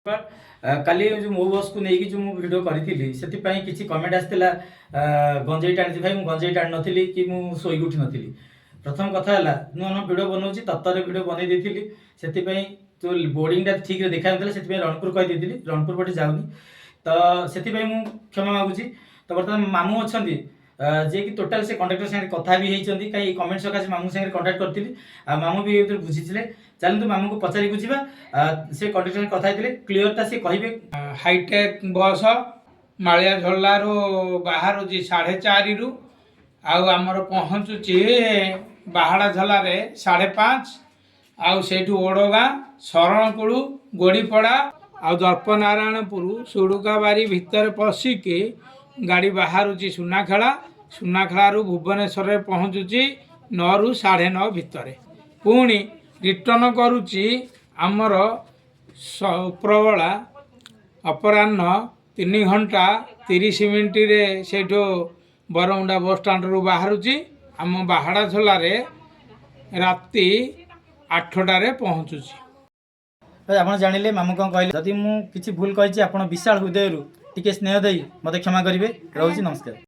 काली जो मो बस को लेकिन जो वीडियो करी से किसी कमेंट आसाला गंजेई टाणी भाई मुझे गंजेई टाणी नी कि मुझे शोक उठी नी प्रथम कथा नुआ नुआ भिड बनाऊँगी तत्तर भिड बनई देती से जो बोर्डिंगटा ठीक देखा से रणपुर कहीदी रणपुर पटे जाऊनी तो से क्षमा मागुची तो बर्तमान मामू अच्छा जे कि टोटाल से कंडक्टर साथ कथा भी होती कहीं कमेंट सकाशे मामू सागर कंटाक्ट करी मामू भी बुझी चलते मामू को पचारि बुझा से कंडक्टर कथा क्लीयरटा से कहे हाईटेक बस मालिया झोलारू बाहर 4:30 आमर पहुँचुची बाहाड़ा झोलार 5:30 आउ सेठू ओडगाँ शरणकूल गोड़ीपड़ा आउ दर्पनारायणपुर सुड़ुकाबारी भितर पशिकी गाड़ी बाहर सुनाखेलू भुवनेश्वर पहुँचुची 9 ରୁ 9:30 भितर पुणी रिटर्न करुच्ची आमर प्रबला अपराह्न 3 घंटा 30 मिनिट से बरमुंडा बस स्टाण्ड रू बाहरुची आम बाहाड़ा झोलार राति 8टारे पहुँचुची। आप जानिले मामू कौन कहले जदि मु किसी भूल कही विशाल हृदय टी स्नेह दे मत क्षमा करेंगे। रोची नमस्कार।